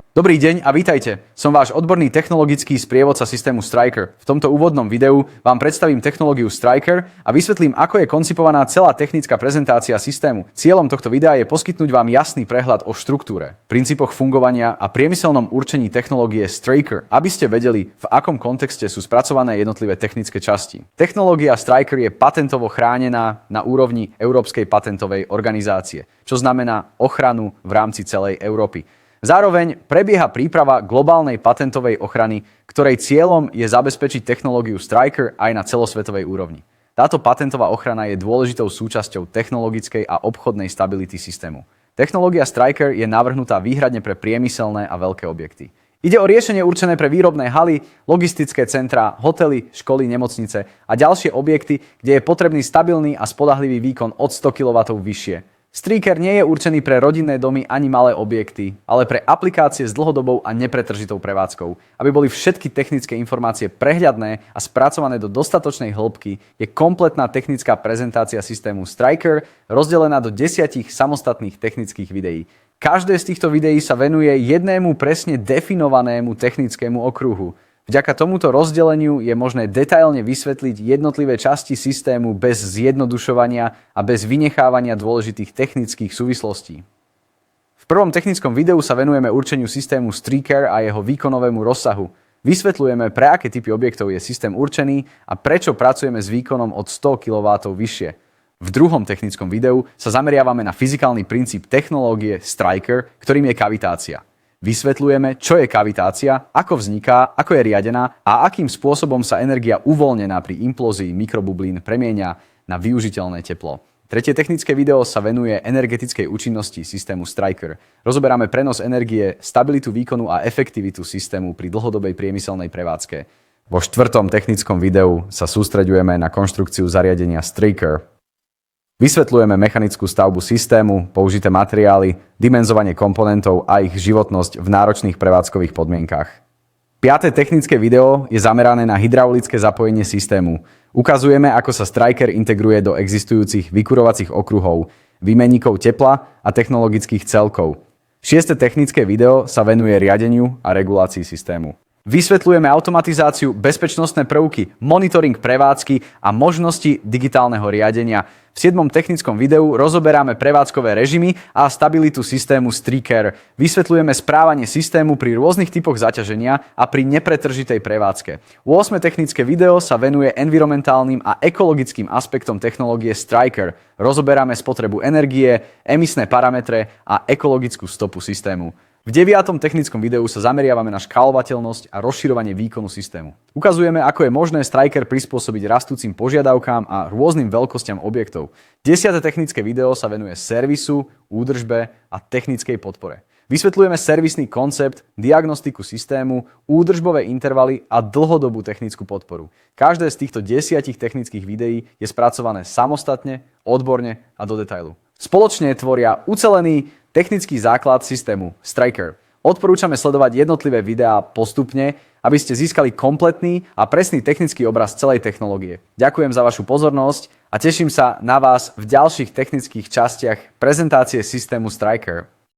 Dobrý deň a vítajte. Som váš odborný technologický sprievodca systému Striker. V tomto úvodnom videu vám predstavím technológiu Striker a vysvetlím, ako je koncipovaná celá technická prezentácia systému. Cieľom tohto videa je poskytnúť vám jasný prehľad o štruktúre, princípoch fungovania a priemyselnom určení technológie Striker, aby ste vedeli, v akom kontexte sú spracované jednotlivé technické časti. Technológia Striker je patentovo chránená na úrovni Európskej patentovej organizácie, čo znamená ochranu v rámci celej Európy. Zároveň prebieha príprava globálnej patentovej ochrany, ktorej cieľom je zabezpečiť technológiu Striker aj na celosvetovej úrovni. Táto patentová ochrana je dôležitou súčasťou technologickej a obchodnej stability systému. Technológia Striker je navrhnutá výhradne pre priemyselné a veľké objekty. Ide o riešenie určené pre výrobné haly, logistické centrá, hotely, školy, nemocnice a ďalšie objekty, kde je potrebný stabilný a spoľahlivý výkon od 100 kW vyššie. Striker nie je určený pre rodinné domy ani malé objekty, ale pre aplikácie s dlhodobou a nepretržitou prevádzkou. Aby boli všetky technické informácie prehľadné a spracované do dostatočnej hĺbky, je kompletná technická prezentácia systému Striker rozdelená do 10 samostatných technických videí. Každé z týchto videí sa venuje jednému presne definovanému technickému okruhu. Vďaka tomuto rozdeleniu je možné detailne vysvetliť jednotlivé časti systému bez zjednodušovania a bez vynechávania dôležitých technických súvislostí. V prvom technickom videu sa venujeme určeniu systému Striker a jeho výkonovému rozsahu. Vysvetľujeme, pre aké typy objektov je systém určený a prečo pracujeme s výkonom od 100 kW vyššie. V druhom technickom videu sa zameriavame na fyzikálny princíp technológie Striker, ktorým je kavitácia. Vysvetľujeme, čo je kavitácia, ako vzniká, ako je riadená a akým spôsobom sa energia uvoľnená pri implózii mikrobublín premieňa na využiteľné teplo. Tretie technické video sa venuje energetickej účinnosti systému Striker. Rozoberáme prenos energie, stabilitu výkonu a efektivitu systému pri dlhodobej priemyselnej prevádzke. Vo štvrtom technickom videu sa sústreďujeme na konštrukciu zariadenia Striker. Vysvetľujeme mechanickú stavbu systému, použité materiály, dimenzovanie komponentov a ich životnosť v náročných prevádzkových podmienkach. Piaté technické video je zamerané na hydraulické zapojenie systému. Ukazujeme, ako sa Striker integruje do existujúcich vykurovacích okruhov, výmenníkov tepla a technologických celkov. Šieste technické video sa venuje riadeniu a regulácii systému. Vysvetľujeme automatizáciu, bezpečnostné prvky, monitoring prevádzky a možnosti digitálneho riadenia. V 7. technickom videu rozoberáme prevádzkové režimy a stabilitu systému Striker. Vysvetľujeme správanie systému pri rôznych typoch zaťaženia a pri nepretržitej prevádzke. 8. technické video sa venuje environmentálnym a ekologickým aspektom technológie Striker. Rozoberáme spotrebu energie, emisné parametre a ekologickú stopu systému. V 9. technickom videu sa zameriavame na škálovateľnosť a rozširovanie výkonu systému. Ukazujeme, ako je možné Striker prispôsobiť rastúcim požiadavkám a rôznym veľkostiam objektov. 10. technické video sa venuje servisu, údržbe a technickej podpore. Vysvetľujeme servisný koncept, diagnostiku systému, údržbové intervaly a dlhodobú technickú podporu. Každé z týchto 10 technických videí je spracované samostatne, odborne a do detailu. Spoločne tvoria ucelený technický základ systému Striker. Odporúčame sledovať jednotlivé videá postupne, aby ste získali kompletný a presný technický obraz celej technológie. Ďakujem za vašu pozornosť a teším sa na vás v ďalších technických častiach prezentácie systému Striker.